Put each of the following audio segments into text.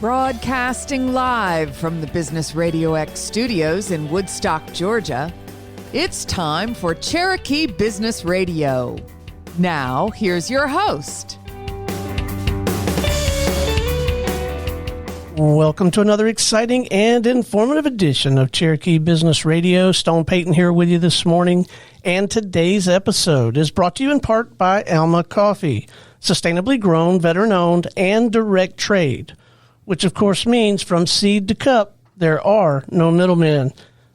Broadcasting live from the Business RadioX studios in Woodstock, Georgia, it's time for Cherokee Business Radio. Now, here's your host. Welcome to another exciting and informative edition of Cherokee Business Radio. Stone Payton here with you this morning, and today's episode is brought to you in part by Alma Coffee, sustainably grown, veteran-owned, and direct trade, which of course means from seed to cup, there are no middlemen.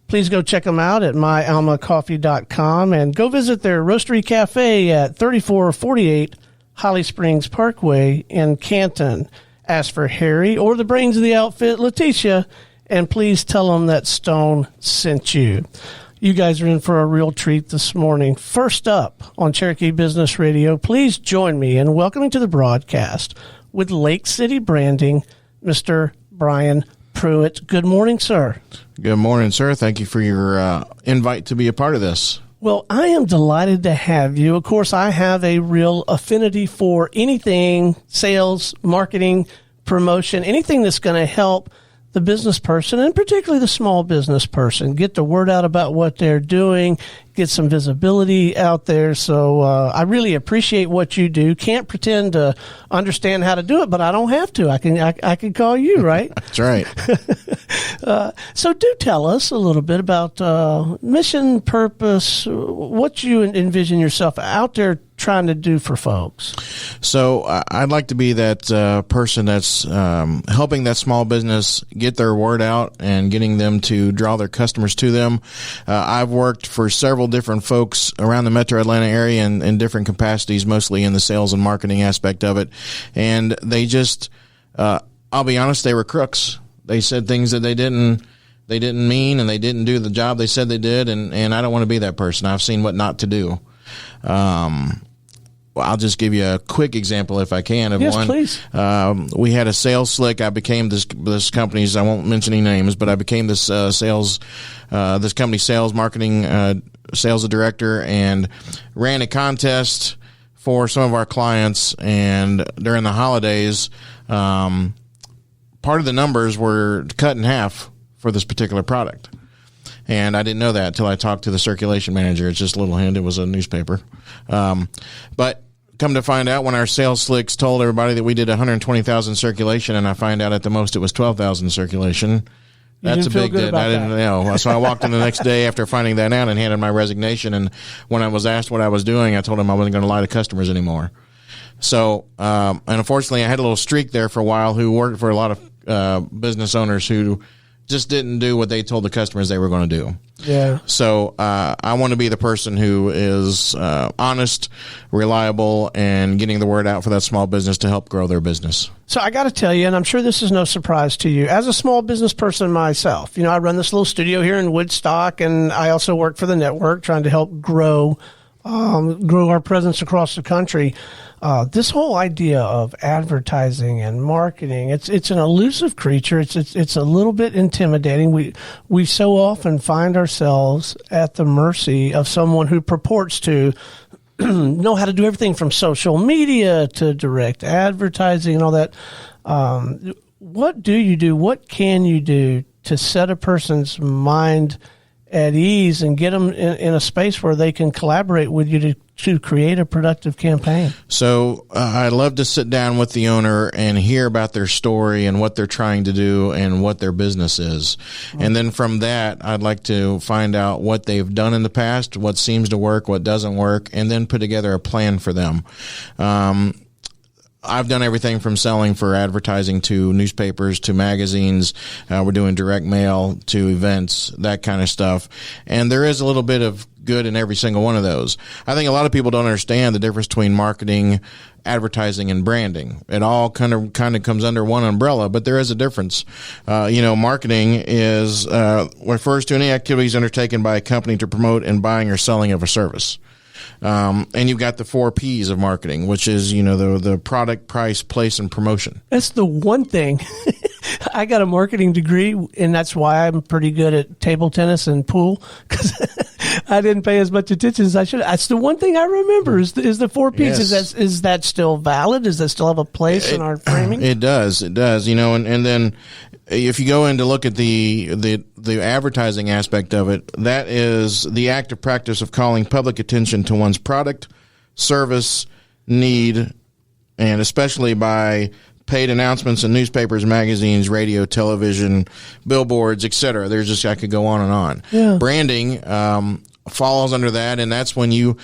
Please go check them out at myalmacoffee.com and go visit their Roastery Cafe at 3448 Holly Springs Parkway in Canton. Ask for Harry or the brains of the outfit, Letitia, and please tell them that Stone sent you. You guys are in for a real treat this morning. First up on Cherokee Business Radio, please join me in welcoming to the broadcast with Lake City Branding, Mr. Brian Pruett. Good morning, sir. Good morning, sir. Thank you for your invite to be a part of this. Well, I am delighted to have you. Of course, I have a real affinity for anything sales, marketing, promotion, anything that's going to help the business person, and particularly the small business person, get the word out about what they're doing, get some visibility out there. So I really appreciate what you do. Can't pretend to understand how to do it, but I don't have to. I can call you, right? That's right. So do tell us a little bit about mission, purpose, what you envision yourself out there trying to do for folks. So I'd like to be that person that's helping that small business get their word out and getting them to draw their customers to them. I've worked for several different folks around the metro Atlanta area in different capacities, mostly in the sales and marketing aspect of it. And they just, I'll be honest, they were crooks. They said things that they didn't mean, and they didn't do the job they said they did. And I don't want to be that person. I've seen what not to do. Well, I'll just give you a quick example, if I can, of yes, one. Please. We had a sales slick. I became this company's, I won't mention any names, but I became this this company's sales marketing sales director, and ran a contest for some of our clients. And during the holidays, part of the numbers were cut in half for this particular product. And I didn't know that until I talked to the circulation manager. It's just a little hint. It was a newspaper. But come to find out, when our sales slicks told everybody that we did 120,000 circulation, and I find out at the most it was 12,000 circulation, that's a big hit. I didn't know. So I walked in the next day after finding that out and handed my resignation. And when I was asked what I was doing, I told him I wasn't going to lie to customers anymore. So, and unfortunately, I had a little streak there for a while, who worked for a lot of business owners who just didn't do what they told the customers they were going to do. Yeah. So I want to be the person who is honest, reliable, and getting the word out for that small business to help grow their business. So I got to tell you, and I'm sure this is no surprise to you, as a small business person myself, I run this little studio here in Woodstock, and I also work for the network trying to help grow our presence across the country. This whole idea of advertising and marketing, it's an elusive creature. It's a little bit intimidating. We so often find ourselves at the mercy of someone who purports to know how to do everything from social media to direct advertising and all that. What do you do? What can you do to set a person's mind at ease and get them in a space where they can collaborate with you to create a productive campaign? So I love to sit down with the owner and hear about their story and what they're trying to do and what their business is. Mm-hmm. And then from that, I'd like to find out what they've done in the past, what seems to work, what doesn't work, and then put together a plan for them. I've done everything from selling for advertising to newspapers to magazines. We're doing direct mail to events, that kind of stuff. And there is a little bit of good in every single one of those. I think a lot of people don't understand the difference between marketing, advertising, and branding. It all kind of comes under one umbrella, but there is a difference. Marketing refers to any activities undertaken by a company to promote and buying or selling of a service. And you've got the 4 P's of marketing, which is, the product, price, place, and promotion. That's the one thing I got a marketing degree, and that's why I'm pretty good at table tennis and pool, because I didn't pay as much attention as I should. That's the one thing I remember is the 4 Ps. Yes. Is that still valid? Does that still have a place in our framing? It does. And then if you go in to look at the advertising aspect of it, that is the active practice of calling public attention to one's product, service, need, and especially by paid announcements in newspapers, magazines, radio, television, billboards, etc. I could go on and on. Yeah. Branding falls under that, and that's when you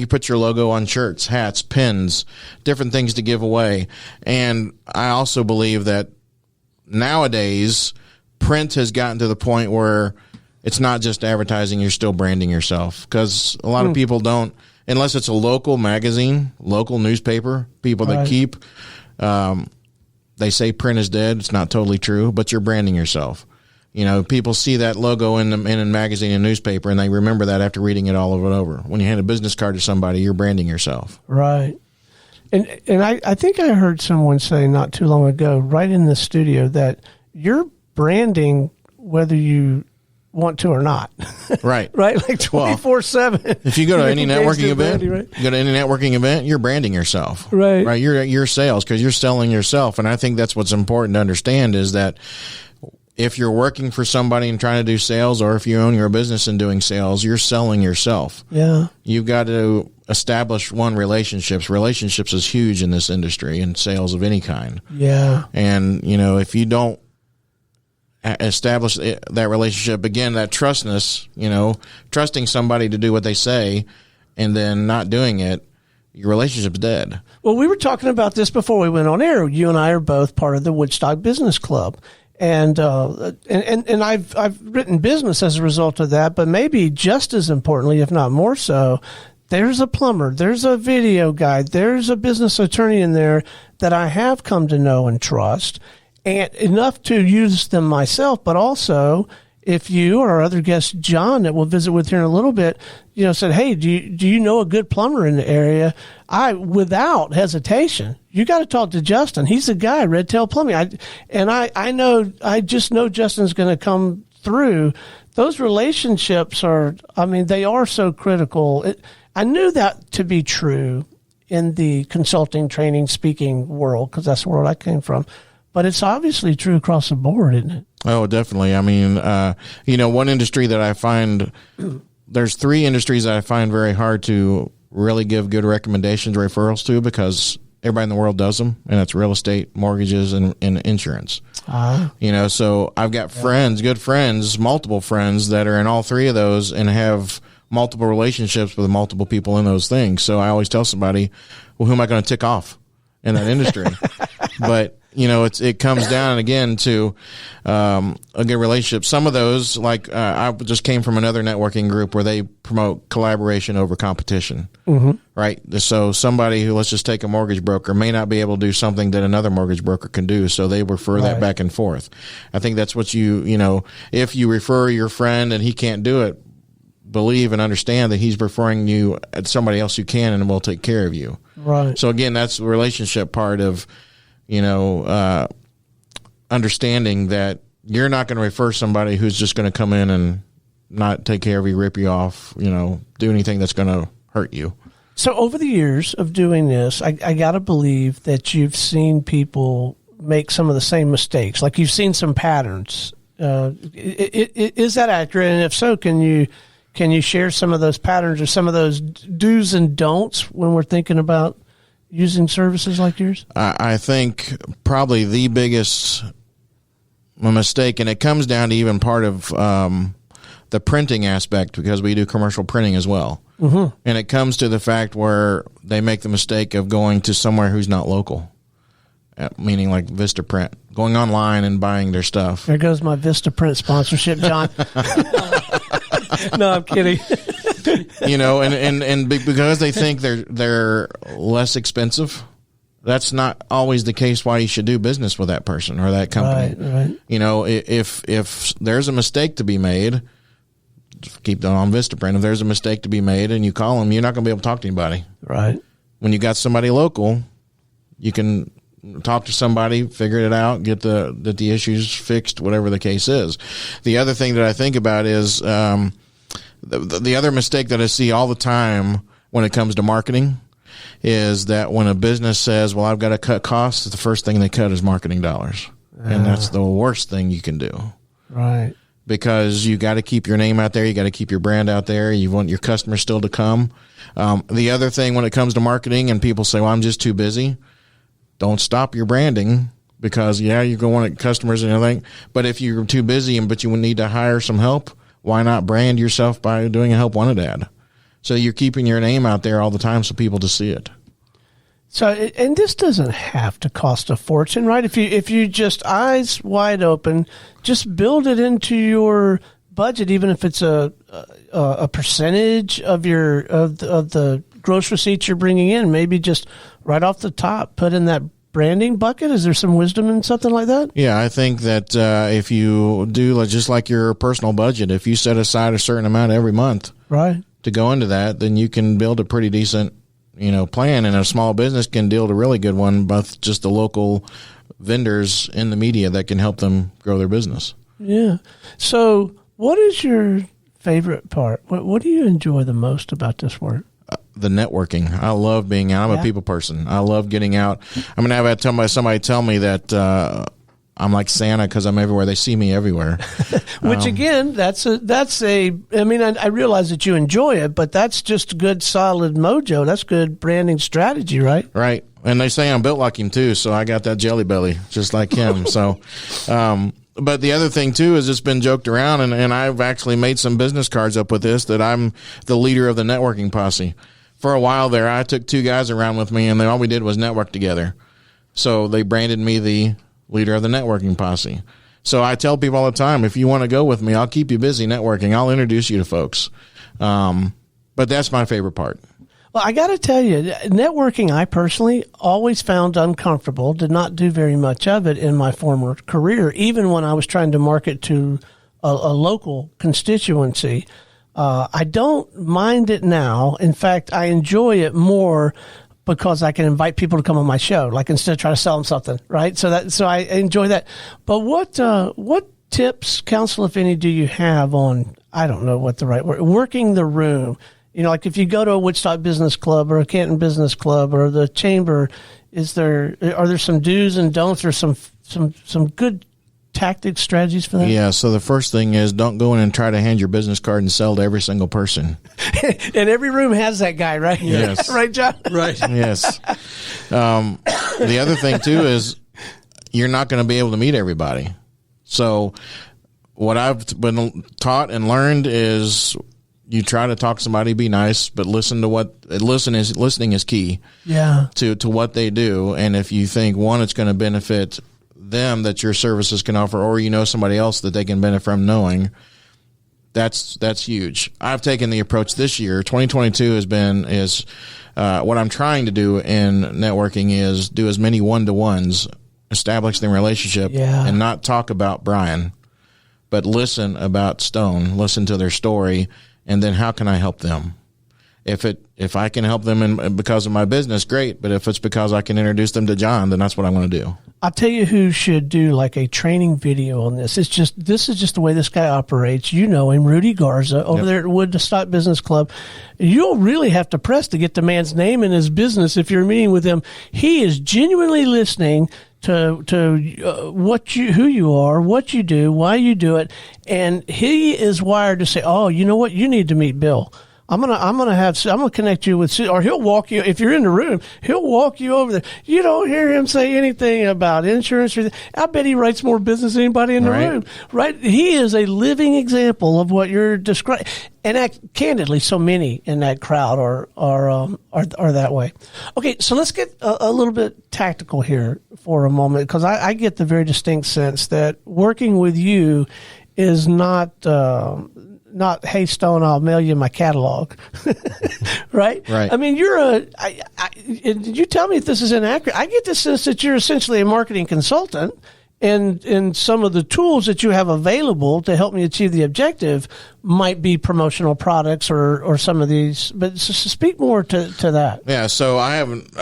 put your logo on shirts, hats, pins, different things to give away. And I also believe that nowadays print has gotten to the point where it's not just advertising, you're still branding yourself, because a lot of people don't, unless it's a local magazine, local newspaper, people that keep they say print is dead. It's not totally true, but you're branding yourself. People see that logo in a magazine and newspaper, and they remember that after reading it all over. When you hand a business card to somebody, you're branding yourself. Right. And I think I heard someone say not too long ago, right in the studio, that you're branding whether you want to or not. Right. Right? Like 24/7. If you go to any networking event, you're branding yourself. Right. Right. Your sales, because you're selling yourself. And I think that's what's important to understand is that if you're working for somebody and trying to do sales, or if you own your business and doing sales, you're selling yourself. Yeah. You've got to establish relationships. Relationships is huge in this industry and sales of any kind. Yeah. And, if you don't establish that relationship, again, that trustness, trusting somebody to do what they say and then not doing it, your relationship's dead. Well, we were talking about this before we went on air. You and I are both part of the Woodstock Business Club. And I've written business as a result of that, but maybe just as importantly, if not more so, there's a plumber, there's a video guy, there's a business attorney in there that I have come to know and trust, and enough to use them myself, but also if you or our other guest, John, that we'll visit with here in a little bit, said, hey, do you know a good plumber in the area? Without hesitation, you got to talk to Justin. He's the guy, Red Tail Plumbing. I just know Justin's going to come through. Those relationships they are so critical. I knew that to be true in the consulting, training, speaking world, because that's the world I came from. But it's obviously true across the board, isn't it? Oh, definitely. I mean, one industry that I find, there's 3 industries that I find very hard to really give good recommendations or referrals to, because everybody in the world does them, and that's real estate, mortgages, and insurance. So I've got good friends, multiple friends that are in all 3 of those and have multiple relationships with multiple people in those things. So I always tell somebody, well, who am I going to tick off in that industry? But it comes down again to a good relationship. Some of those, like I just came from another networking group where they promote collaboration over competition. Mm-hmm. Right. So somebody who, let's just take a mortgage broker, may not be able to do something that another mortgage broker can do. So they refer that back and forth. I think that's what if you refer your friend and he can't do it, believe and understand that he's referring you at somebody else who can and will take care of you. Right. So again, that's the relationship part of, understanding that you're not going to refer somebody who's just going to come in and not take care of you, rip you off, do anything that's going to hurt you. So over the years of doing this, I got to believe that you've seen people make some of the same mistakes. Like you've seen some patterns. Is that accurate? And if so, can you share some of those patterns or some of those do's and don'ts when we're thinking about using services like yours? I think probably the biggest mistake, and it comes down to even part of the printing aspect, because we do commercial printing as well. Mm-hmm. And it comes to the fact where they make the mistake of going to somewhere who's not local, meaning like Vistaprint, going online and buying their stuff. There goes my Vistaprint sponsorship, John. No, I'm kidding. And because they think they're less expensive, that's not always the case why you should do business with that person or that company. Right. If there's a mistake to be made, keep that on Vistaprint. If there's a mistake to be made and you call them, you're not going to be able to talk to anybody. Right. When you got somebody local, you can talk to somebody, figure it out, get the issues fixed, whatever the case is. The other thing that I think about is the other mistake that I see all the time when it comes to marketing is that when a business says, well, I've got to cut costs, the first thing they cut is marketing dollars. And that's the worst thing you can do. Right. Because you got to keep your name out there. You got to keep your brand out there. You want your customers still to come. The other thing when it comes to marketing and people say, well, I'm just too busy. Don't stop your branding because, you're going to want customers and everything. But if you're too busy but you need to hire some help, why not brand yourself by doing a help wanted ad? So you're keeping your name out there all the time so people to see it. So, and this doesn't have to cost a fortune, right? If you just eyes wide open, just build it into your budget, even if it's a percentage of the gross receipts you're bringing in. Maybe just right off the top, put in that branding bucket. Is there some wisdom in something like that? Yeah, I think that if you do just like your personal budget, if you set aside a certain amount every month, right, to go into that, then you can build a pretty decent plan, and a small business can build a really good one with just the local vendors in the media that can help them grow their business. Yeah. So what is your favorite part? What do you enjoy the most about this work? The networking. I love being out. I'm a people person. I love getting out. I'm going to have somebody tell me that I'm like Santa because I'm everywhere. They see me everywhere. Which again, I realize that you enjoy it, but that's just good, solid mojo. That's good branding strategy, right? Right. And they say I'm built like him too. So I got that jelly belly just like him. So, but the other thing too is it's been joked around and I've actually made some business cards up with this that I'm the leader of the networking posse. For a while there, I took 2 guys around with me and all we did was network together. So they branded me the leader of the networking posse. So I tell people all the time, if you want to go with me, I'll keep you busy networking. I'll introduce you to folks. But that's my favorite part. Well, I got to tell you, networking, I personally always found uncomfortable, did not do very much of it in my former career, even when I was trying to market to a local constituency. I don't mind it now. In fact, I enjoy it more because I can invite people to come on my show, like instead of trying to sell them something, right? So I enjoy that. But what tips, counsel, if any, do you have on, I don't know what the right word, working the room? Like if you go to a Woodstock Business Club or a Canton Business Club or the Chamber, are there some do's and don'ts or some good tactics, strategies for that? Yeah, so the first thing is don't go in and try to hand your business card and sell to every single person. And every room has that guy, right? Yes. Right, John? Right. Yes. The other thing, too, is you're not going to be able to meet everybody. So what I've been taught and learned is you try to talk to somebody, be nice, but listening is key. Yeah. To what they do. And if you think, one, it's going to benefit them that your services can offer, or somebody else that they can benefit from knowing, that's huge. I've taken the approach this year. 2022 is what I'm trying to do in networking is do as many one-to-ones, establish the relationship, and not talk about Brian, but listen about Stone, listen to their story, and then how can I help them? If I can help them because of my business, great. But if it's because I can introduce them to John, then that's what I want to do. I'll tell you who should do like a training video on this. This is just the way this guy operates. You know him, Rudy Garza, over there at Woodstock Business Club. You'll really have to press to get the man's name in his business if you're meeting with him. He is genuinely listening to who you are, what you do, why you do it, and he is wired to say, "Oh, you know what? You need to meet Bill. I'm gonna connect you with," or he'll walk you, if you're in the room, he'll walk you over there. You don't hear him say anything about insurance or I bet he writes more business than anybody in the room, right? He is a living example of what you're describing. And candidly, so many in that crowd are that way. Okay, so let's get a little bit tactical here for a moment, because I get the very distinct sense that working with you is not, hey, Stone, I'll mail you my catalog, right? Right. I mean, did you tell me if this is inaccurate? I get the sense that you're essentially a marketing consultant, and some of the tools that you have available to help me achieve the objective might be promotional products or some of these. But speak more to that. Yeah, so I haven't.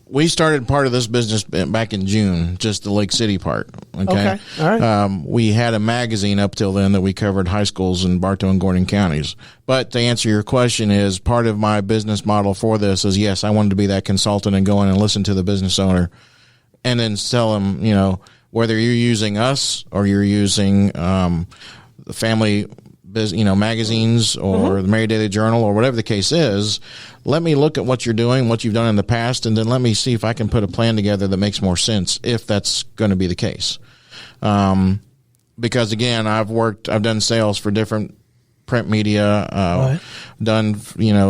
we started part of this business back in June, just the Lake City part. Okay. All right. We had a magazine up till then that we covered high schools in Bartow and Gordon counties. But to answer your question is part of my business model for this is, yes, I wanted to be that consultant and go in and listen to the business owner and then tell them, whether you're using us or you're using the family magazines or the Mary Daily Journal or whatever the case is, let me look at what you're doing, what you've done in the past, and then let me see if I can put a plan together that makes more sense if that's going to be the case. Because again, I've done sales for different print media, done,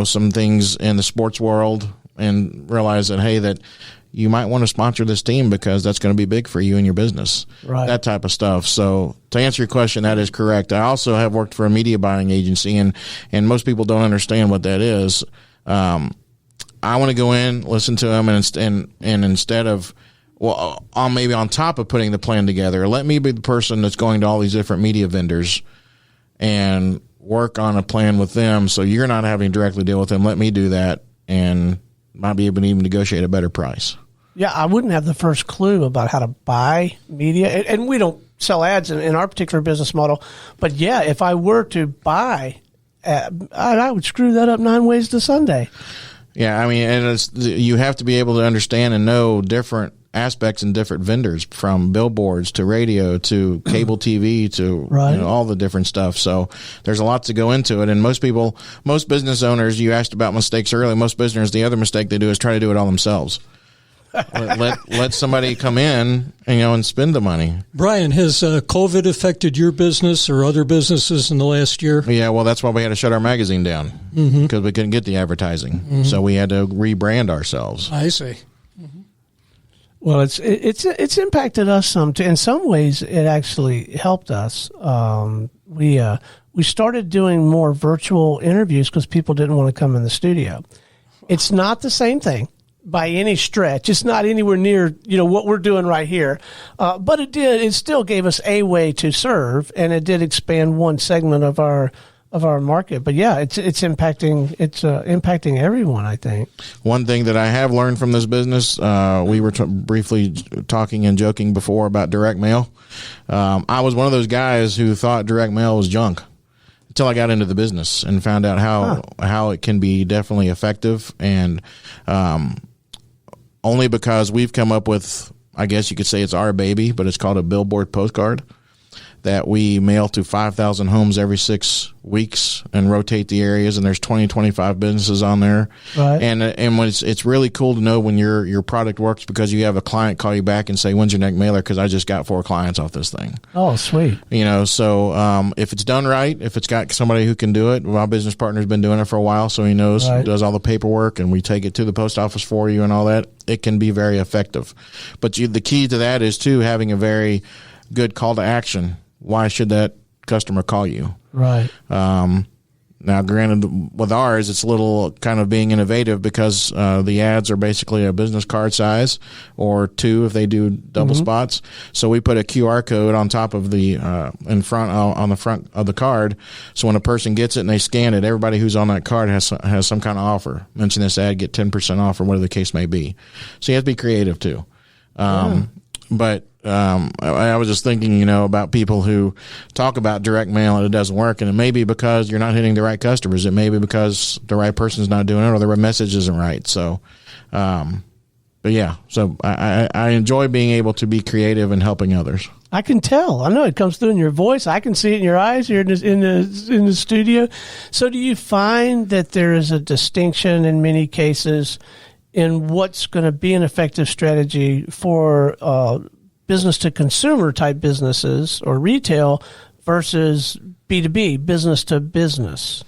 some things in the sports world and realized that, hey, that you might want to sponsor this team because that's going to be big for you and your business, that type of stuff. So to answer your question, that is correct. I also have worked for a media buying agency, and most people don't understand what that is. I want to go in, listen to them, and instead of, maybe on top of putting the plan together, let me be the person that's going to all these different media vendors and work on a plan with them. So you're not having to directly deal with them. Let me do that and might be able to even negotiate a better price. Yeah, I wouldn't have the first clue about how to buy media. And we don't sell ads in our particular business model. But, yeah, if I were to buy, I would screw that up 9 ways to Sunday. Yeah, I mean, and you have to be able to understand and know different aspects and different vendors, from billboards to radio to cable TV to all the different stuff. So there's a lot to go into it. And most business owners, you asked about mistakes earlier, most businesses, the other mistake they do is try to do it all themselves. let somebody come in and spend the money. Brian, has COVID affected your business or other businesses in the last year? Yeah, well, that's why we had to shut our magazine down, because we couldn't get the advertising. So we had to rebrand ourselves. I see. Well, it's impacted us some too. In some ways, it actually helped us. We started doing more virtual interviews because people didn't want to come in the studio. It's not the same thing by any stretch. It's not anywhere near what we're doing right here, but it still gave us a way to serve, and it did expand one segment of our market. But yeah, it's impacting everyone, I think. One thing that I have learned from this business, we were briefly talking and joking before about direct mail. I was one of those guys who thought direct mail was junk until I got into the business and found out how it can be definitely effective, and only because we've come up with, I guess you could say it's our baby, but it's called a billboard postcard that we mail to 5,000 homes every 6 weeks and rotate the areas. And there's 25 businesses on there. Right. And when it's really cool to know when your product works, because you have a client call you back and say, when's your next mailer? Because I just got 4 clients off this thing. Oh, sweet. So if it's done right, if it's got somebody who can do it, my business partner's been doing it for a while, so he knows, does all the paperwork, and we take it to the post office for you and all that. It can be very effective. But the key to that is, too, having a very good call to action. Why should that customer call you? Right. Now, granted, with ours, it's a little kind of being innovative because the ads are basically a business card size, or 2 if they do double spots. So we put a QR code on top of the on the front of the card. So when a person gets it and they scan it, everybody who's on that card has some kind of offer. Mention this ad, get 10% off, or whatever the case may be. So you have to be creative too. But I was just thinking, about people who talk about direct mail and it doesn't work, and it may be because you're not hitting the right customers. It may be because the right person's not doing it, or the message isn't right. So, but yeah, so I enjoy being able to be creative and helping others. I can tell. I know it comes through in your voice. I can see it in your eyes here in the studio. So, do you find that there is a distinction in many cases in what's going to be an effective strategy for business to consumer type businesses or retail versus B2B, business to business?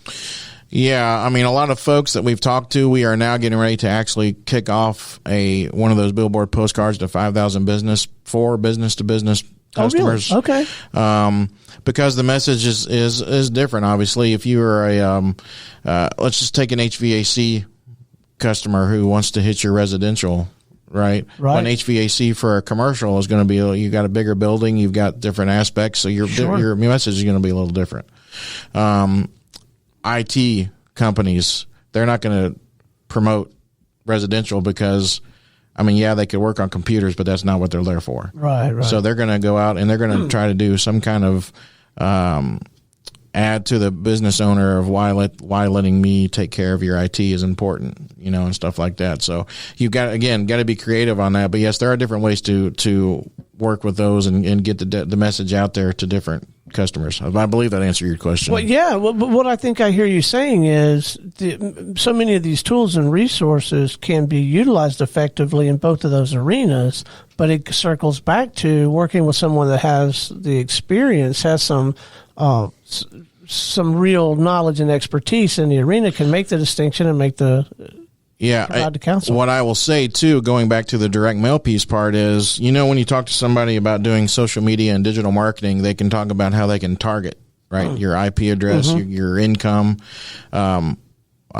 Yeah, I mean, a lot of folks that we've talked to, we are now getting ready to actually kick off one of those billboard postcards to 5,000 business for business to business customers. Oh, really? Okay. Because the message is different. Obviously, if you are let's just take an HVAC customer who wants to hit your residential, right? An HVAC for a commercial is going to be, you got a bigger building, you've got different aspects, so your message is going to be a little different. IT companies, they're not going to promote residential because I mean, yeah, they could work on computers, but that's not what they're there for. Right. So they're going to go out and they're going to try to do some kind of add to the business owner of why letting me take care of your IT is important, and stuff like that. So you got to be creative on that. But yes, there are different ways to work with those and get the message out there to different customers. I believe that answered your question. Well, yeah. Well, but what I think I hear you saying is so many of these tools and resources can be utilized effectively in both of those arenas, but it circles back to working with someone that has the experience, has some real knowledge and expertise in the arena, can make the distinction and make the provide the counsel. What I will say too, going back to the direct mail piece part is, when you talk to somebody about doing social media and digital marketing, they can talk about how they can target, right? Your IP address, your income. I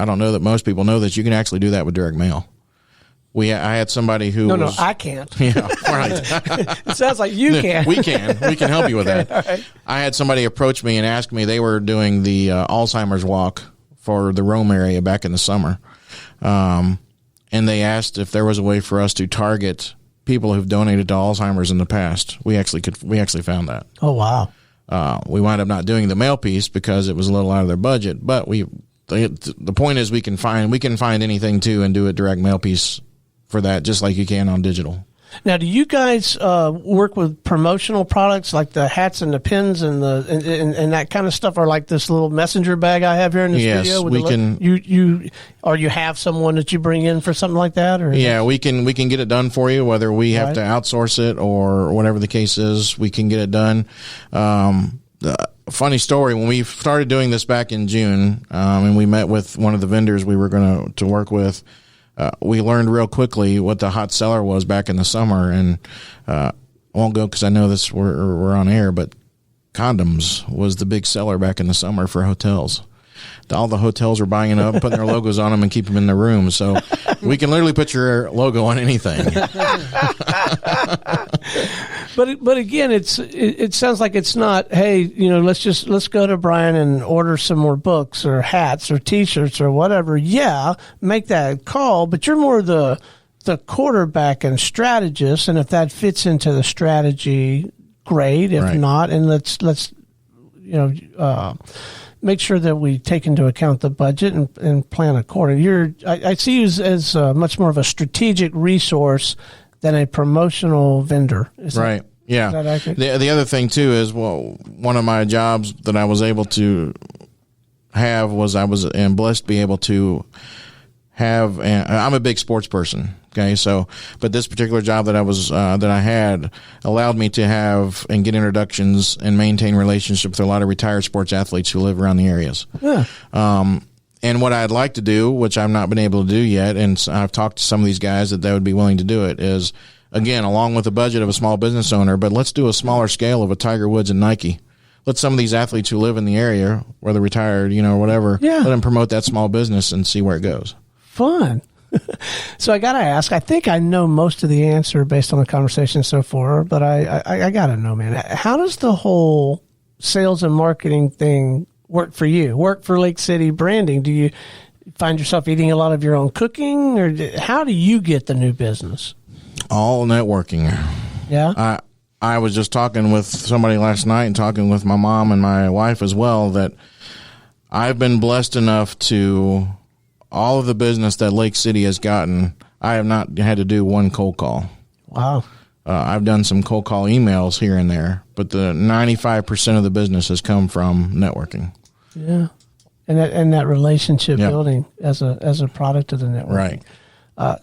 don't know that most people know that you can actually do that with direct mail. I had somebody who No, I can't. Yeah, right. It sounds like you can. We can help you with that. Right. I had somebody approach me and ask me, they were doing the Alzheimer's walk for the Rome area back in the summer. And they asked if there was a way for us to target people who've donated to Alzheimer's in the past. We actually found that. Oh, wow. We wound up not doing the mail piece because it was a little out of their budget, but the point is we can find anything too and do a direct mail piece for that, just like you can on digital. Now, do you guys work with promotional products like the hats and the pins and and that kind of stuff, or like this little messenger bag I have here in the studio? Yes, we can. You have someone that you bring in for something like that, or we can get it done for you, whether we have to outsource it or whatever the case is. We can get it done. Funny story: when we started doing this back in June, and we met with one of the vendors we were going to work with. We learned real quickly what the hot seller was back in the summer, and I won't go because I know this we're on air, but condoms was the big seller back in the summer for hotels. All the hotels were buying it up, putting their logos on them, and keeping them in their rooms. So we can literally put your logo on anything. But again, it sounds like it's not, hey, let's go to Brian and order some more books or hats or T-shirts or whatever. Yeah, make that call, but you're more the quarterback and strategist, and if that fits into the strategy, great. If not, and let's make sure that we take into account the budget and plan accordingly. I see you as much more of a strategic resource than a promotional vendor. Is that accurate? The other thing too is, one of my jobs that I was able to have was I was blessed to be able to have. I'm a big sports person. Okay, but this particular job that I had allowed me to have and get introductions and maintain relationships with a lot of retired sports athletes who live around the areas. Yeah. And what I'd like to do, which I've not been able to do yet, and I've talked to some of these guys that they would be willing to do it, is, again, along with the budget of a small business owner, but let's do a smaller scale of a Tiger Woods and Nike. Let some of these athletes who live in the area, whether retired, or whatever, let them promote that small business and see where it goes. Fun. So I got to ask, I think I know most of the answer based on the conversation so far, but I got to know, man, how does the whole sales and marketing thing work for you? Work for Lake City Branding? Do you find yourself eating a lot of your own cooking, or how do you get the new business? All networking. Yeah. I was just talking with somebody last night and talking with my mom and my wife as well, that I've been blessed enough to all of the business that Lake City has gotten. I have not had to do one cold call. Wow. I've done some cold call emails here and there, but the 95% of the business has come from networking. Yeah. And that relationship building as a product of the network. Right.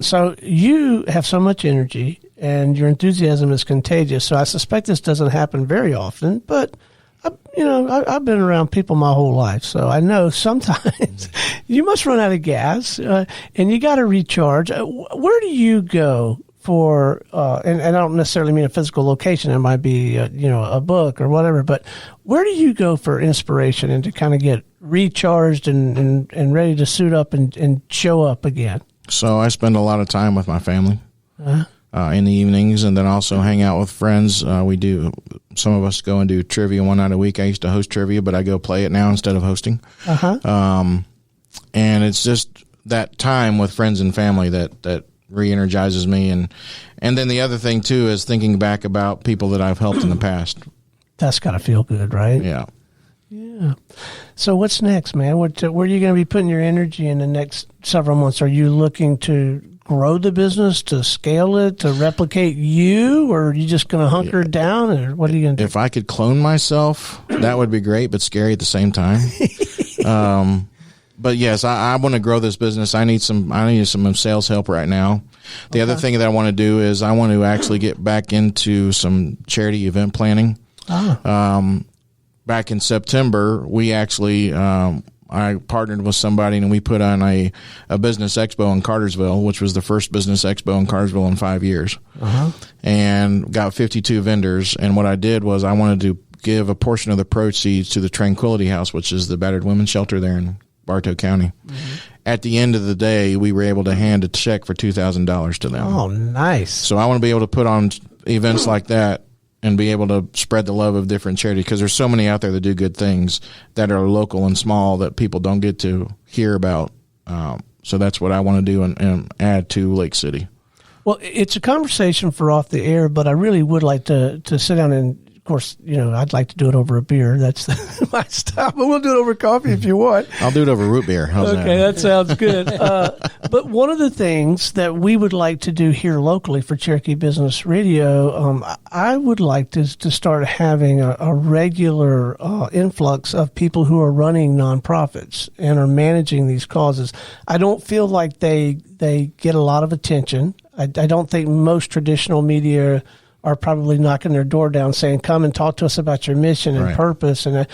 So you have so much energy and your enthusiasm is contagious. So I suspect this doesn't happen very often, but I've been around people my whole life, so I know sometimes you must run out of gas and you got to recharge. Where do you go for, and I don't necessarily mean a physical location. It might be, a book or whatever, but where do you go for inspiration and to kind of get recharged and ready to suit up and show up again? So I spend a lot of time with my family in the evenings, and then also hang out with friends. Some of us go and do trivia one night a week. I used to host trivia, but I go play it now instead of hosting. And it's just that time with friends and family that re-energizes me. And then the other thing too is thinking back about people that I've helped in the past. That's got to feel good, right? Yeah. Yeah. So what's next, man? Where are you going to be putting your energy in the next several months? Are you looking to grow the business, to scale it, to replicate you, or are you just going to hunker down, or what are you going to do? If I could clone myself, that would be great, but scary at the same time. But yes, I want to grow this business. I need some sales help right now. The other thing that I want to do is I want to actually get back into some charity event planning. Back in September, we actually I partnered with somebody and we put on a business expo in Cartersville, which was the first business expo in Cartersville in 5 years, and got 52 vendors. And what I did was I wanted to give a portion of the proceeds to the Tranquility House, which is the battered women's shelter there in Bartow County. At the end of the day, we were able to hand a check for $2,000 to them. Oh, nice. So I want to be able to put on events like that and be able to spread the love of different charities, because there's so many out there that do good things that are local and small that people don't get to hear about. So that's what I want to do and add to Lake City. Well, it's a conversation for off the air, but I really would like to sit down and, of course, I'd like to do it over a beer. That's my style, but we'll do it over coffee if you want. I'll do it over root beer. How's okay, that sounds good. But one of the things that we would like to do here locally for Cherokee Business Radio, I would like to start having a regular influx of people who are running nonprofits and are managing these causes. I don't feel like they get a lot of attention. I don't think most traditional media are probably knocking their door down saying, come and talk to us about your mission and purpose. And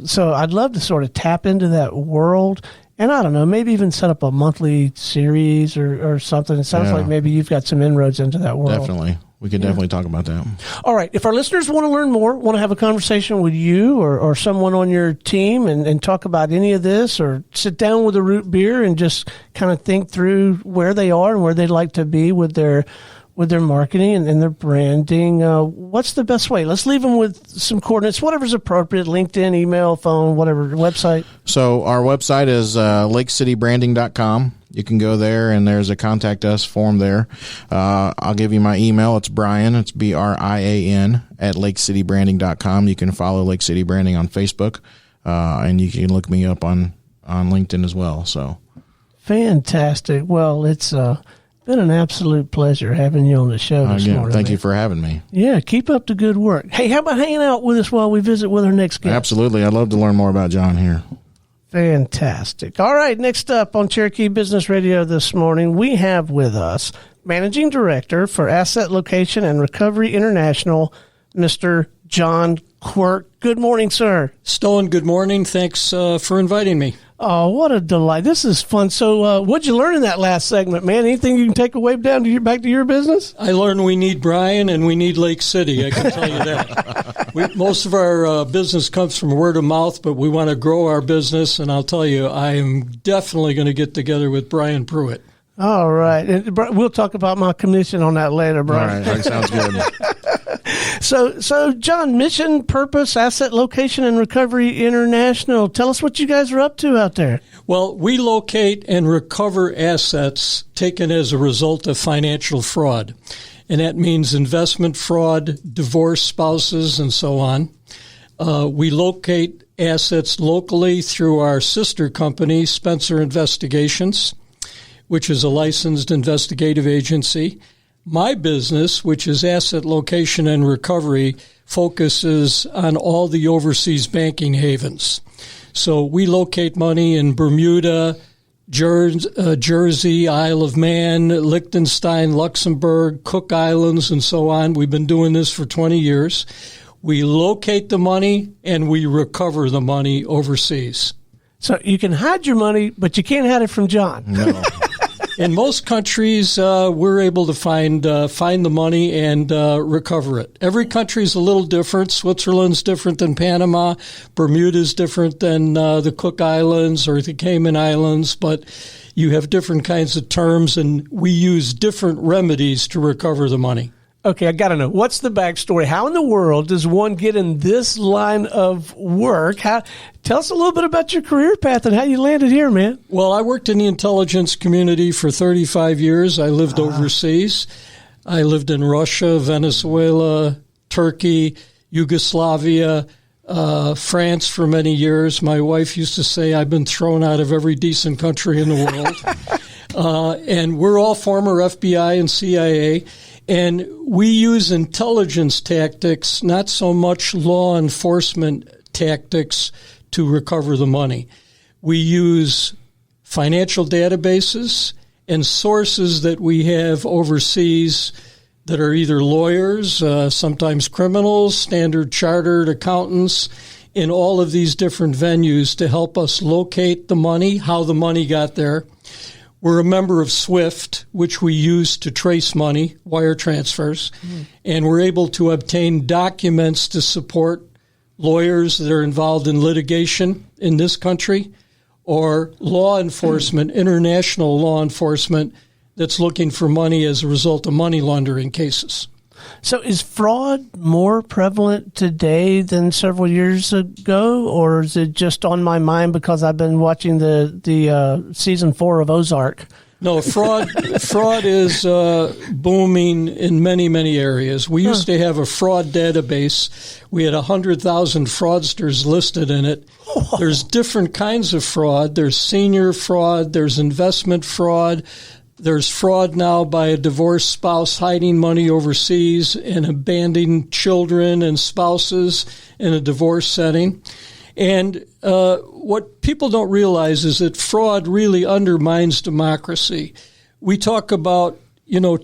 so I'd love to sort of tap into that world. And I don't know, maybe even set up a monthly series or something. It sounds like maybe you've got some inroads into that world. Definitely. We could definitely talk about that. All right. If our listeners want to learn more, want to have a conversation with you or someone on your team and talk about any of this, or sit down with a root beer and just kind of think through where they are and where they'd like to be with their marketing and their branding, what's the best way? Let's leave them with some coordinates, whatever's appropriate, LinkedIn, email, phone, whatever, website. So our website is lakecitybranding.com. You can go there, and there's a contact us form there. I'll give you my email. It's Brian. It's BRIAN at lakecitybranding.com. You can follow Lake City Branding on Facebook, and you can look me up on LinkedIn as well. So fantastic. Well, it's been an absolute pleasure having you on the show this morning. Thank you for having me. Yeah, keep up the good work. Hey, how about hanging out with us while we visit with our next guest? Absolutely. I'd love to learn more about John here. Fantastic. All right, next up on Cherokee Business Radio this morning, we have with us Managing Director for Asset Location and Recovery International, Mr. John Quirk. Good morning, sir. Stone, good morning. Thanks for inviting me. Oh, what a delight. This is fun. So what'd you learn in that last segment, man? Anything you can take away back to your business? I learned we need Brian and we need Lake City. I can tell you that. Most of our business comes from word of mouth, but we want to grow our business. And I'll tell you, I am definitely going to get together with Brian Pruett. All right. And we'll talk about my commission on that later, Brian. All right. That sounds good. So, John, mission, purpose, asset location, and recovery international. Tell us what you guys are up to out there. Well, we locate and recover assets taken as a result of financial fraud. And that means investment fraud, divorced spouses, and so on. We locate assets locally through our sister company, Spencer Investigations, which is a licensed investigative agency. My business, which is asset location and recovery, focuses on all the overseas banking havens. So we locate money in Bermuda, Jersey, Isle of Man, Liechtenstein, Luxembourg, Cook Islands, and so on. We've been doing this for 20 years. We locate the money and we recover the money overseas. So you can hide your money, but you can't hide it from John. No. In most countries, we're able to find the money and recover it. Every country is a little different. Switzerland's different than Panama. Bermuda's different than the Cook Islands or the Cayman Islands. But you have different kinds of terms, and we use different remedies to recover the money. Okay, I got to know. What's the backstory? How in the world does one get in this line of work? Tell us a little bit about your career path and how you landed here, man. Well, I worked in the intelligence community for 35 years. I lived overseas. I lived in Russia, Venezuela, Turkey, Yugoslavia, France for many years. My wife used to say I've been thrown out of every decent country in the world. And we're all former FBI and CIA. And we use intelligence tactics, not so much law enforcement tactics, to recover the money. We use financial databases and sources that we have overseas that are either lawyers, sometimes criminals, standard chartered accountants, in all of these different venues to help us locate the money, how the money got there. We're a member of SWIFT, which we use to trace money, wire transfers, and we're able to obtain documents to support lawyers that are involved in litigation in this country or law enforcement, international law enforcement that's looking for money as a result of money laundering cases. So is fraud more prevalent today than several years ago, or is it just on my mind because I've been watching the season 4 of Ozark? No, fraud is booming in many, many areas. We used to have a fraud database. We had 100,000 fraudsters listed in it. There's different kinds of fraud. There's senior fraud. There's investment fraud. There's fraud now by a divorced spouse hiding money overseas and abandoning children and spouses in a divorce setting. And what people don't realize is that fraud really undermines democracy. We talk about,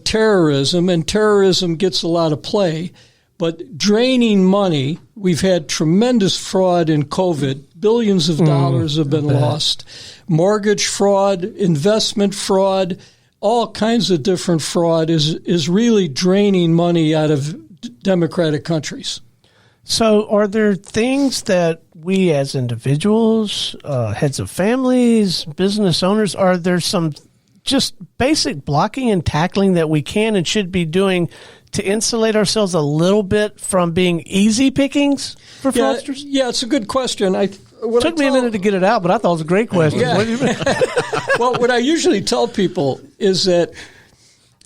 terrorism, and terrorism gets a lot of play. But draining money, we've had tremendous fraud in COVID. Billions of dollars have been lost. Mortgage fraud, investment fraud, all kinds of different fraud is really draining money out of democratic countries. So are there things that we as individuals, heads of families, business owners, are there some just basic blocking and tackling that we can and should be doing to insulate ourselves a little bit from being easy pickings for fraudsters? Yeah, it's a good question. It took me a minute to get it out, but I thought it was a great question. Yeah. What do you mean? Well, what I usually tell people is that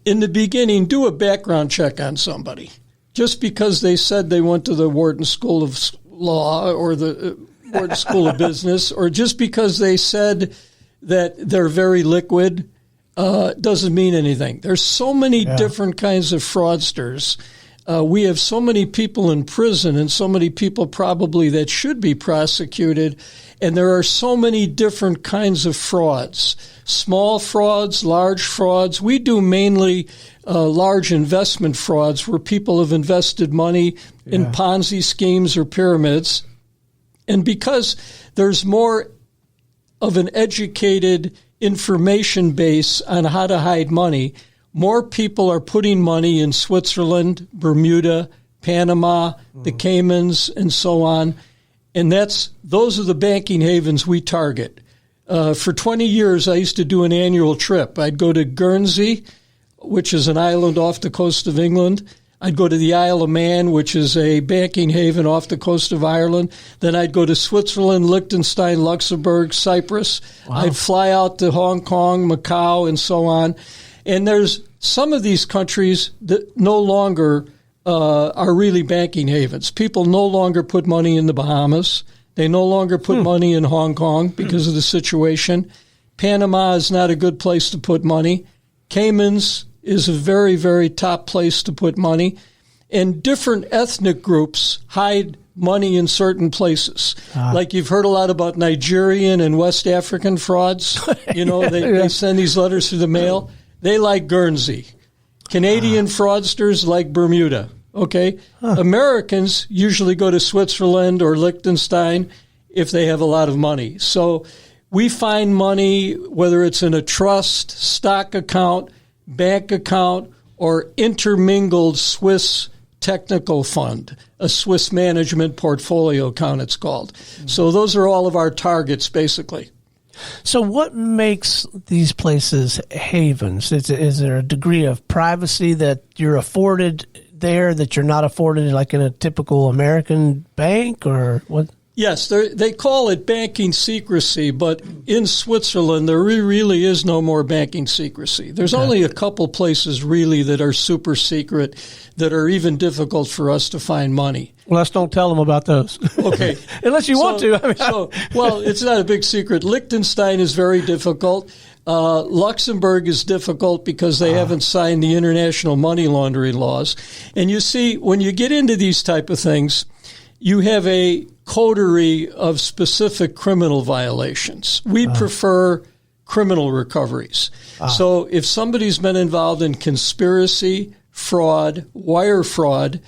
in the beginning, do a background check on somebody. Just because they said they went to the Wharton School of Law or the Wharton School of Business, or just because they said that they're very liquid, doesn't mean anything. There's so many different kinds of fraudsters. We have so many people in prison and so many people probably that should be prosecuted. And there are so many different kinds of frauds, small frauds, large frauds. We do mainly large investment frauds where people have invested money in Ponzi schemes or pyramids. And because there's more of an educated information base on how to hide money, more people are putting money in Switzerland, Bermuda, Panama, the Caymans, and so on. And those are the banking havens we target. For 20 years, I used to do an annual trip. I'd go to Guernsey, which is an island off the coast of England. I'd go to the Isle of Man, which is a banking haven off the coast of Ireland. Then I'd go to Switzerland, Liechtenstein, Luxembourg, Cyprus. Wow. I'd fly out to Hong Kong, Macau, and so on. And there's some of these countries that no longer are really banking havens. People no longer put money in the Bahamas. They no longer put money in Hong Kong because of the situation. Panama is not a good place to put money. Caymans is a very, very top place to put money. And different ethnic groups hide money in certain places. Like you've heard a lot about Nigerian and West African frauds. They send these letters through the mail. They like Guernsey. Canadian fraudsters like Bermuda. Okay? Americans usually go to Switzerland or Liechtenstein if they have a lot of money. So we find money, whether it's in a trust, stock account, bank account, or intermingled Swiss technical fund, a Swiss management portfolio account it's called. So those are all of our targets, basically. So what makes these places havens? Is there a degree of privacy that you're afforded there that you're not afforded like in a typical American bank, or what? Yes, they call it banking secrecy, but in Switzerland, there really is no more banking secrecy. There's only a couple places really that are super secret that are even difficult for us to find money. Well, let's don't tell them about those. Okay. Unless you want to. Well, it's not a big secret. Liechtenstein is very difficult. Luxembourg is difficult because they haven't signed the international money laundering laws. And you see, when you get into these type of things, you have a coterie of specific criminal violations. We prefer criminal recoveries. So if somebody's been involved in conspiracy, fraud, wire fraud,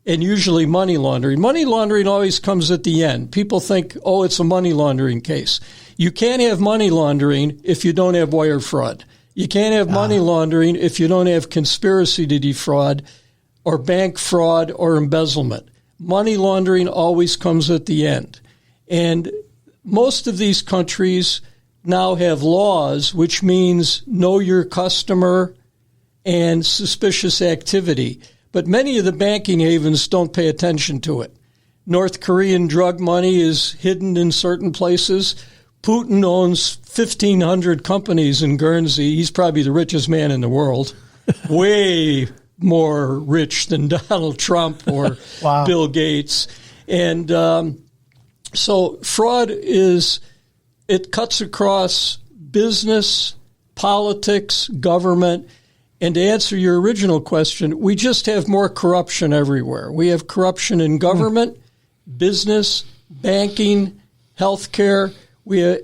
and usually money laundering always comes at the end. People think, oh, it's a money laundering case. You can't have money laundering if you don't have wire fraud. You can't have money laundering if you don't have conspiracy to defraud or bank fraud or embezzlement. Money laundering always comes at the end. And most of these countries now have laws, which means know your customer and suspicious activity. But many of the banking havens don't pay attention to it. North Korean drug money is hidden in certain places. Putin owns 1,500 companies in Guernsey. He's probably the richest man in the world. Way more rich than Donald Trump or Bill Gates. And so fraud it cuts across business, politics, government. And to answer your original question, we just have more corruption everywhere. We have corruption in government, business, banking, healthcare.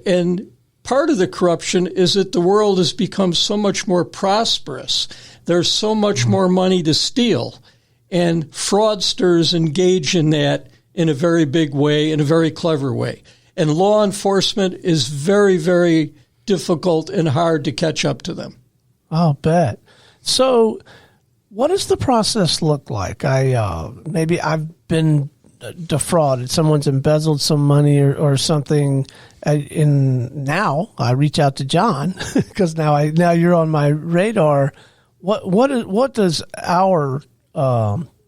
And part of the corruption is that the world has become so much more prosperous. There's so much more money to steal, and fraudsters engage in that in a very big way, in a very clever way. And law enforcement is very, very difficult and hard to catch up to them. I'll bet. So what does the process look like? Maybe I've been defrauded. Someone's embezzled some money or something. Now I reach out to John because now you're on my radar. What does our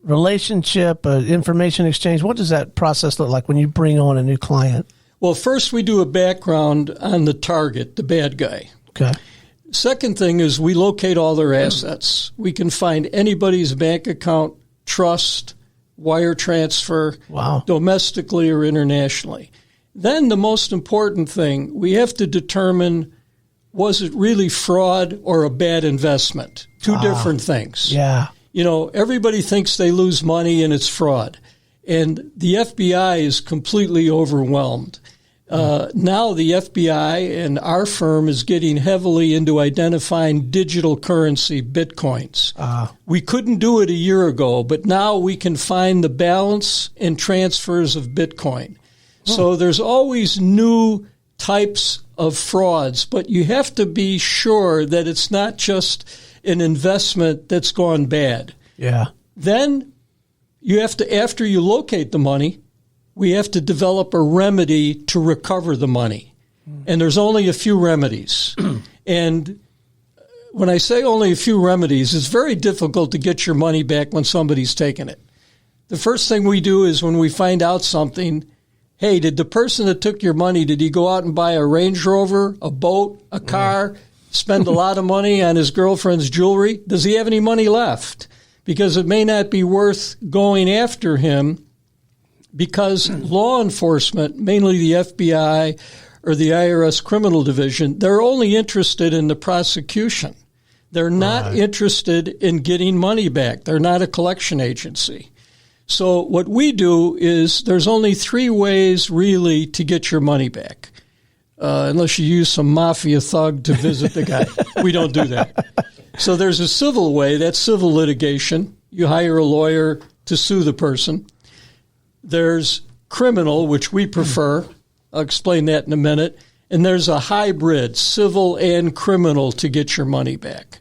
relationship, information exchange, what does that process look like when you bring on a new client? Well, first we do a background on the target, the bad guy. Okay. Second thing is we locate all their assets. We can find anybody's bank account, trust, wire transfer, domestically or internationally. Then the most important thing, we have to determine, was it really fraud or a bad investment? Two different things. Yeah. You know, everybody thinks they lose money and it's fraud. And the FBI is completely overwhelmed. Now the FBI and our firm is getting heavily into identifying digital currency, Bitcoins. We couldn't do it a year ago, but now we can find the balance and transfers of Bitcoin. So there's always new types of frauds, but you have to be sure that it's not just an investment that's gone bad. Yeah. Then you have to, after you locate the money, we have to develop a remedy to recover the money. And there's only a few remedies. And when I say only a few remedies, it's very difficult to get your money back when somebody's taken it. The first thing we do is when we find out something, hey, did the person that took your money, did he go out and buy a Range Rover, a boat, a car, spend a lot of money on his girlfriend's jewelry? Does he have any money left? Because it may not be worth going after him, because law enforcement, mainly the FBI or the IRS criminal division, they're only interested in the prosecution. They're not interested in getting money back. They're not a collection agency. So what we do is there's only three ways really to get your money back, unless you use some mafia thug to visit the guy. We don't do that. So there's a civil way. That's civil litigation. You hire a lawyer to sue the person. There's criminal, which we prefer. I'll explain that in a minute. And there's a hybrid, civil and criminal, to get your money back.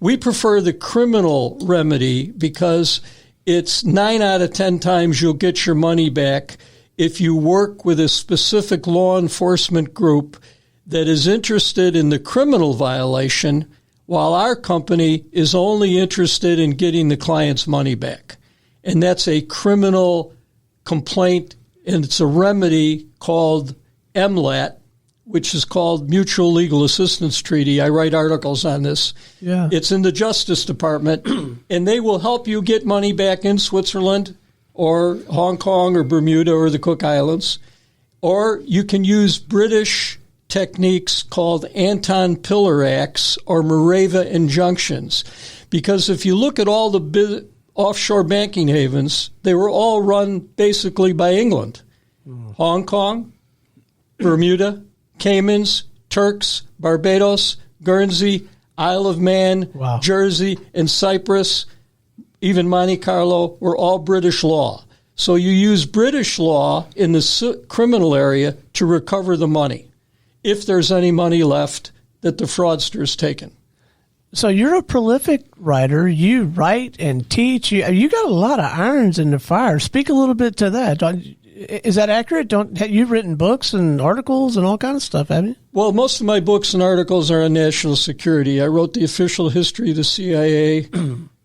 We prefer the criminal remedy because it's 9 out of 10 times you'll get your money back if you work with a specific law enforcement group that is interested in the criminal violation, while our company is only interested in getting the client's money back. And that's a criminal complaint, and it's a remedy called MLAT, which is called Mutual Legal Assistance Treaty. I write articles on this. Yeah. It's in the Justice Department, and they will help you get money back in Switzerland or Hong Kong or Bermuda or the Cook Islands. Or you can use British techniques called Anton Pillar Acts or Morava injunctions. Because if you look at all the offshore banking havens, they were all run basically by England. Hong Kong, Bermuda, Caymans, Turks, Barbados, Guernsey, Isle of Man, Wow. Jersey, and Cyprus, even Monte Carlo, were all British law. So you use British law in the criminal area to recover the money, if there's any money left that the fraudster's taken. So you're a prolific writer. You write and teach. You got a lot of irons in the fire. Speak a little bit to that. Is that accurate? You've written books and articles and all kinds of stuff, haven't you? Well, most of my books and articles are on national security. I wrote the official history of the CIA,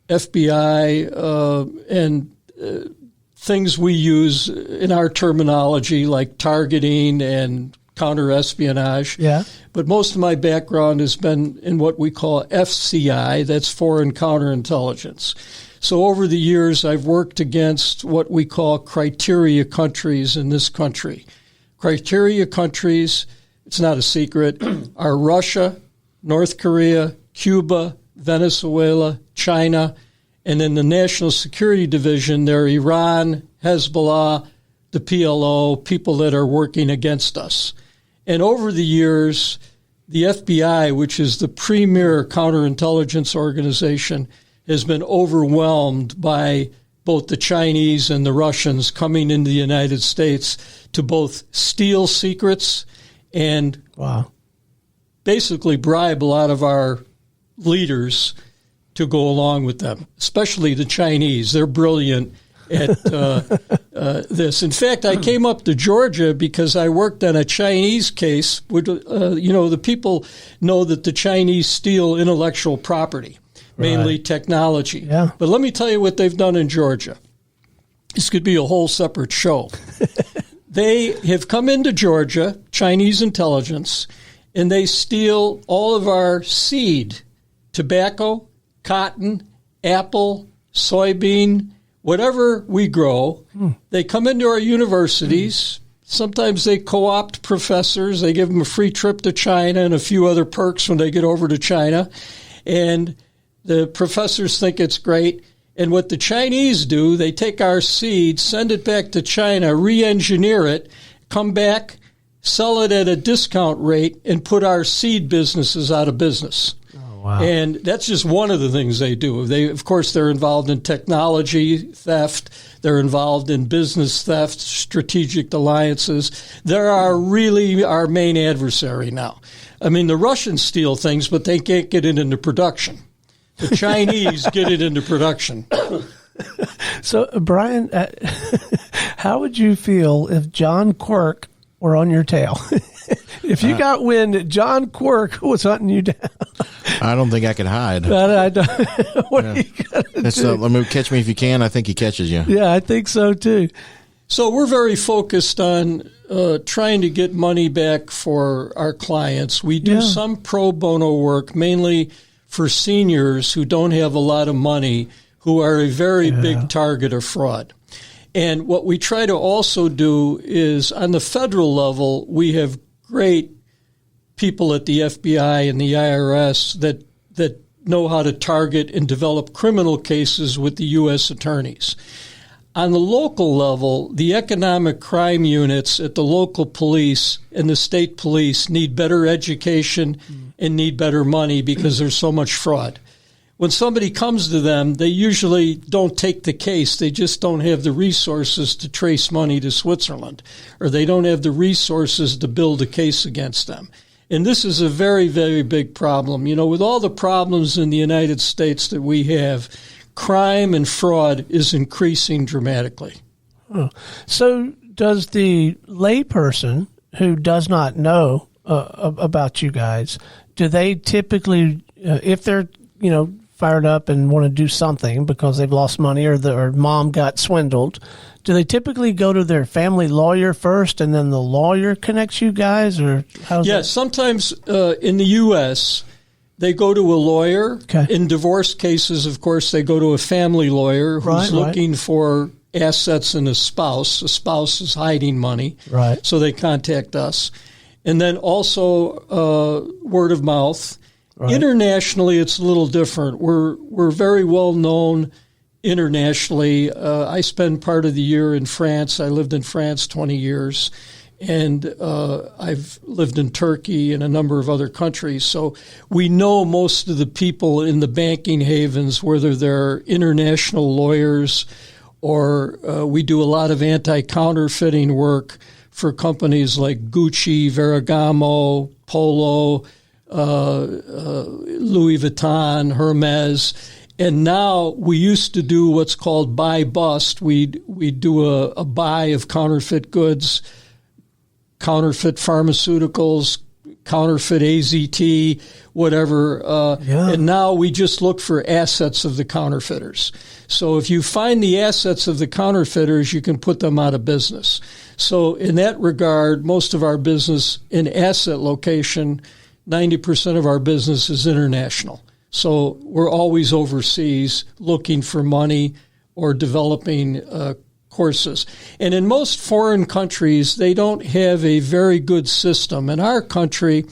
FBI, and things we use in our terminology like targeting and counter-espionage. Yeah. But most of my background has been in what we call FCI, that's foreign counterintelligence. So over the years, I've worked against what we call criteria countries in this country. Criteria countries, it's not a secret, are Russia, North Korea, Cuba, Venezuela, China, and in the National Security Division, they're Iran, Hezbollah, the PLO, people that are working against us. And over the years, the FBI, which is the premier counterintelligence organization, has been overwhelmed by both the Chinese and the Russians coming into the United States to both steal secrets and basically bribe a lot of our leaders to go along with them, especially the Chinese. They're brilliant at this. In fact, I came up to Georgia because I worked on a Chinese case. The people know that the Chinese steal intellectual property, mainly technology. Yeah. But let me tell you what they've done in Georgia. This could be a whole separate show. They have come into Georgia, Chinese intelligence, and they steal all of our seed, tobacco, cotton, apple, soybean, whatever we grow. They come into our universities. Sometimes they co-opt professors. They give them a free trip to China and a few other perks when they get over to China. And the professors think it's great. And what the Chinese do, they take our seed, send it back to China, re-engineer it, come back, sell it at a discount rate, and put our seed businesses out of business. Wow. And that's just one of the things they do. Of course, they're involved in technology theft. They're involved in business theft, strategic alliances. They are really our main adversary now. I mean, the Russians steal things, but they can't get it into production. The Chinese get it into production. So, Brian, how would you feel if John Quirk were on your tail? If you got wind that John Quirk was hunting you down. I don't think I could hide. I don't. What are you gonna do? Catch me if you can. I think he catches you. Yeah, I think so too. So we're very focused on trying to get money back for our clients. We do some pro bono work, mainly for seniors who don't have a lot of money, who are a very big target of fraud. And what we try to also do is, on the federal level, we have great people at the FBI and the IRS that know how to target and develop criminal cases with the U.S. attorneys. On the local level, the economic crime units at the local police and the state police need better education and need better money because there's so much fraud. When somebody comes to them, they usually don't take the case. They just don't have the resources to trace money to Switzerland, or they don't have the resources to build a case against them. And this is a very, very big problem. You know, with all the problems in the United States that we have, crime and fraud is increasing dramatically. Oh. So does the layperson who does not know about you guys. Do they typically, if they're, fired up and want to do something because they've lost money or mom got swindled, do they typically go to their family lawyer first and then the lawyer connects you guys, or how's that? Sometimes in the U.S., they go to a lawyer. Okay. In divorce cases, of course, they go to a family lawyer who's looking for assets in a spouse. A spouse is hiding money. Right. So they contact us. And then also word of mouth. Right. Internationally, it's a little different. We're very well known internationally. I spend part of the year in France. I lived in France 20 years. And I've lived in Turkey and a number of other countries. So we know most of the people in the banking havens, whether they're international lawyers or we do a lot of anti-counterfeiting work for companies like Gucci, Ferragamo, Polo, Louis Vuitton, Hermes. And now we used to do what's called buy bust. We'd do a buy of counterfeit goods, counterfeit pharmaceuticals, counterfeit AZT, whatever. And now we just look for assets of the counterfeiters. So if you find the assets of the counterfeiters, you can put them out of business. So in that regard, most of our business in asset location, 90% of our business is international. So we're always overseas looking for money or developing courses. And in most foreign countries, they don't have a very good system. In our country,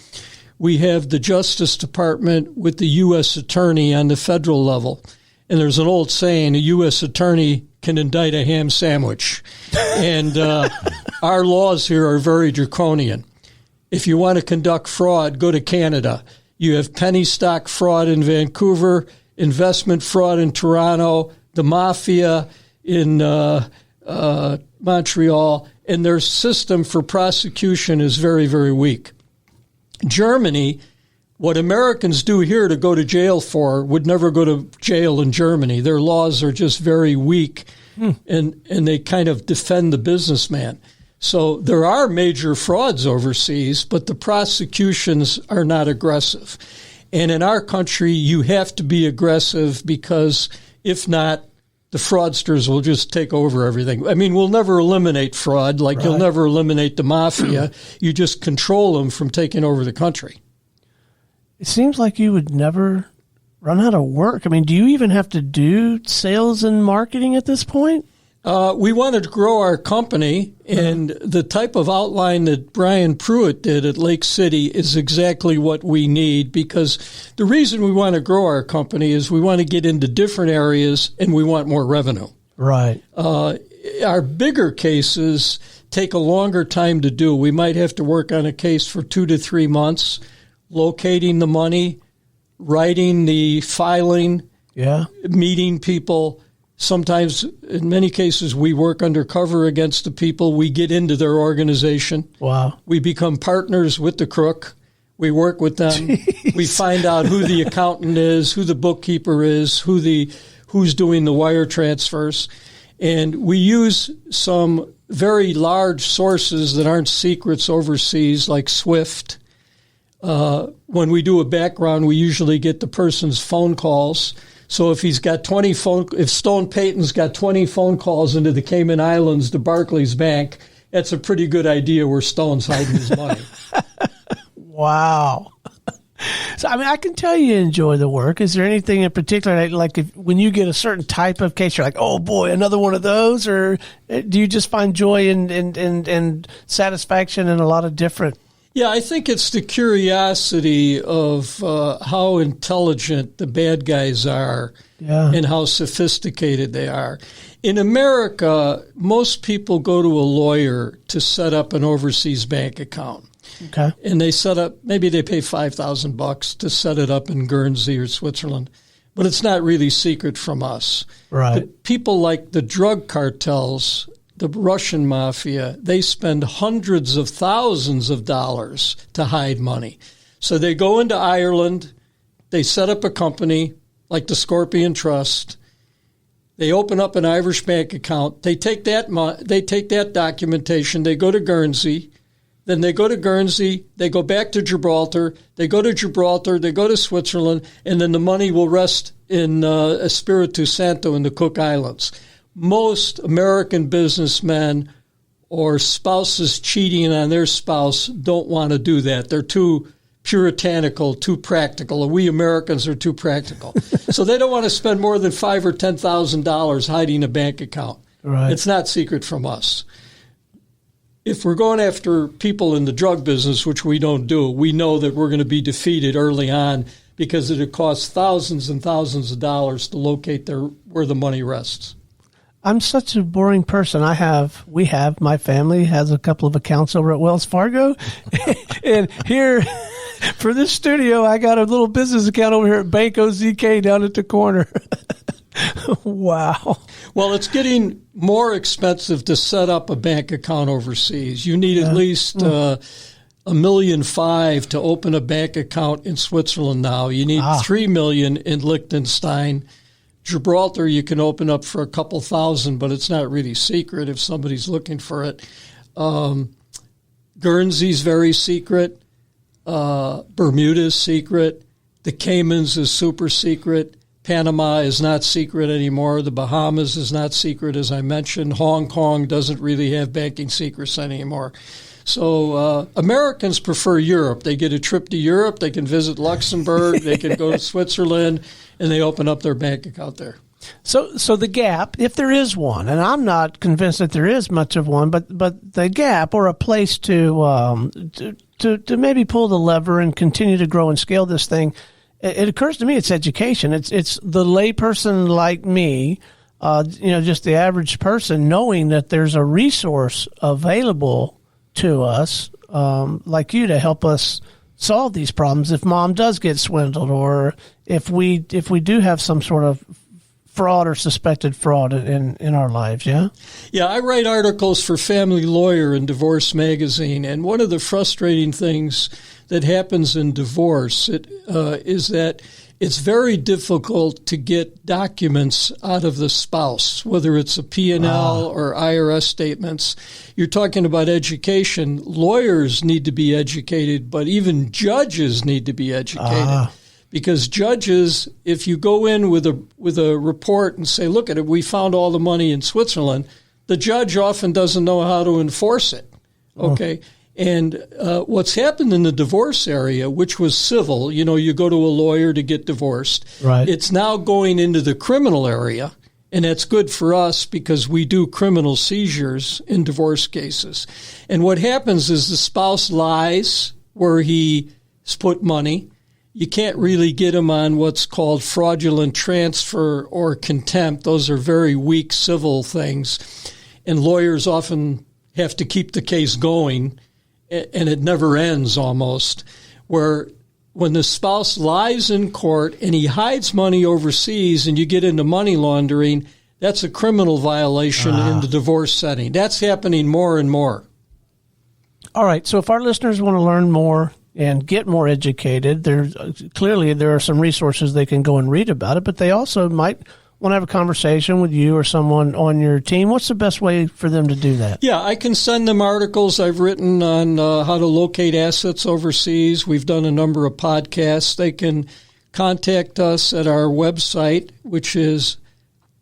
we have the Justice Department with the U.S. Attorney on the federal level. And there's an old saying, a U.S. Attorney can indict a ham sandwich. And our laws here are very draconian. If you want to conduct fraud, go to Canada. You have penny stock fraud in Vancouver, investment fraud in Toronto, the mafia in Montreal, and their system for prosecution is very, very weak. Germany, what Americans do here to go to jail for would never go to jail in Germany. Their laws are just very weak, and they kind of defend the businessman. So there are major frauds overseas, but the prosecutions are not aggressive. And in our country, you have to be aggressive because if not, the fraudsters will just take over everything. I mean, we'll never eliminate fraud, like You'll never eliminate the mafia. You just control them from taking over the country. It seems like you would never run out of work. I mean, do you even have to do sales and marketing at this point? We wanted to grow our company, and the type of outline that Brian Pruett did at Lake City is exactly what we need, because the reason we want to grow our company is we want to get into different areas and we want more revenue. Right. Our bigger cases take a longer time to do. We might have to work on a case for 2 to 3 months, locating the money, writing the filing, meeting people. Sometimes, in many cases, we work undercover against the people. We get into their organization. Wow. We become partners with the crook. We work with them. Jeez. We find out who the accountant is, who the bookkeeper is, who's doing the wire transfers. And we use some very large sources that aren't secrets overseas, like SWIFT. When we do a background, we usually get the person's phone calls. So if if Stone Payton's got 20 phone calls into the Cayman Islands to Barclays Bank, that's a pretty good idea where Stone's hiding his money. Wow. So, I mean, I can tell you enjoy the work. Is there anything in particular, like when you get a certain type of case, you're like, oh boy, another one of those? Or do you just find joy and satisfaction in a lot of different? Yeah, I think it's the curiosity of how intelligent the bad guys are and how sophisticated they are. In America, most people go to a lawyer to set up an overseas bank account. Okay. And maybe they pay $5,000 to set it up in Guernsey or Switzerland. But it's not really secret from us. Right. The people like the drug cartels, the Russian mafia, they spend hundreds of thousands of dollars to hide money. So they go into Ireland, they set up a company like the Scorpion Trust. They open up an Irish bank account. They take that documentation. They go to Guernsey. Then they go to Guernsey, they go back to Gibraltar, they go to Switzerland, and then the money will rest in Espiritu Santo in the Cook Islands. Most American businessmen or spouses cheating on their spouse don't want to do that. They're too puritanical, too practical, and we Americans are too practical. So they don't want to spend more than $5,000 or $10,000 hiding a bank account. Right. It's not secret from us. If we're going after people in the drug business, which we don't do, we know that we're going to be defeated early on because it costs thousands and thousands of dollars to locate where the money rests. I'm such a boring person. My family has a couple of accounts over at Wells Fargo. And here, for this studio, I got a little business account over here at Bank OZK down at the corner. Wow. Well, it's getting more expensive to set up a bank account overseas. You need at least $1.5 million to open a bank account in Switzerland now. You need $3 million in Liechtenstein. Gibraltar, you can open up for a couple thousand, but it's not really secret if somebody's looking for it. Guernsey's very secret. Bermuda's secret. The Caymans is super secret. Panama is not secret anymore. The Bahamas is not secret, as I mentioned. Hong Kong doesn't really have banking secrets anymore. So Americans prefer Europe. They get a trip to Europe. They can visit Luxembourg. They can go to Switzerland, and they open up their bank account there. So the gap, if there is one, and I'm not convinced that there is much of one, but the gap or a place to maybe pull the lever and continue to grow and scale this thing, it occurs to me it's education. It's the layperson like me, just the average person, knowing that there's a resource available to us, like you, to help us solve these problems if mom does get swindled, or if we do have some sort of fraud or suspected fraud in our lives. Yeah, I write articles for Family Lawyer and Divorce Magazine, and one of the frustrating things that happens in divorce is that it's very difficult to get documents out of the spouse, whether it's a P&L or IRS statements. You're talking about education. Lawyers need to be educated, but even judges need to be educated. Because judges, if you go in with a report and say, look at it, we found all the money in Switzerland, the judge often doesn't know how to enforce it. Okay. And what's happened in the divorce area, which was civil, you go to a lawyer to get divorced. Right. It's now going into the criminal area, and that's good for us because we do criminal seizures in divorce cases. And what happens is the spouse lies where he's put money. You can't really get him on what's called fraudulent transfer or contempt. Those are very weak civil things. And lawyers often have to keep the case going, and it never ends almost, where when the spouse lies in court and he hides money overseas and you get into money laundering, that's a criminal violation in the divorce setting. That's happening more and more. All right. So if our listeners want to learn more and get more educated, there are some resources they can go and read about it, but they also might want to have a conversation with you or someone on your team. What's the best way for them to do that? Yeah, I can send them articles I've written on how to locate assets overseas. We've done a number of podcasts. They can contact us at our website, which is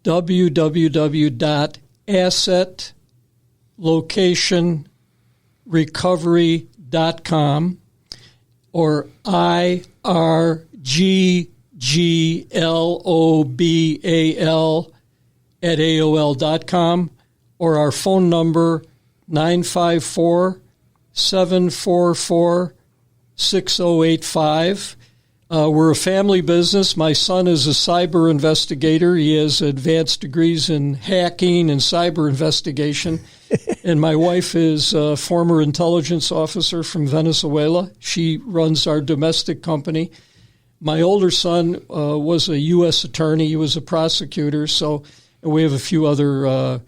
www.assetlocationrecovery.com or IRGGLOBAL@AOL.com, or our phone number 954-744-6085. We're a family business. My son is a cyber investigator. He has advanced degrees in hacking and cyber investigation. And my wife is a former intelligence officer from Venezuela. She runs our domestic company. My older son was a U.S. attorney. He was a prosecutor. So we have a few other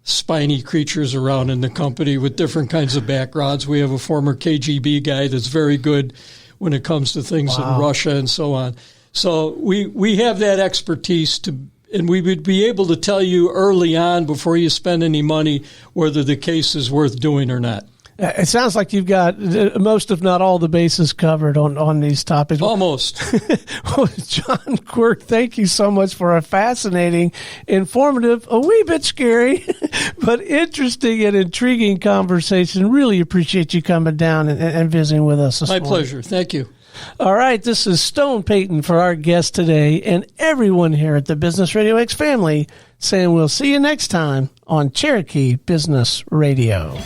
spiny creatures around in the company with different kinds of backgrounds. We have a former KGB guy that's very good when it comes to things in Russia and so on. So we have that expertise and we would be able to tell you early on before you spend any money whether the case is worth doing or not. It sounds like you've got most, if not all, the bases covered on these topics. Almost. Well, John Quirk, thank you so much for a fascinating, informative, a wee bit scary, but interesting and intriguing conversation. Really appreciate you coming down and visiting with us this morning. My pleasure. Thank you. All right, this is Stone Payton for our guest today and everyone here at the Business Radio X family saying we'll see you next time on Cherokee Business Radio.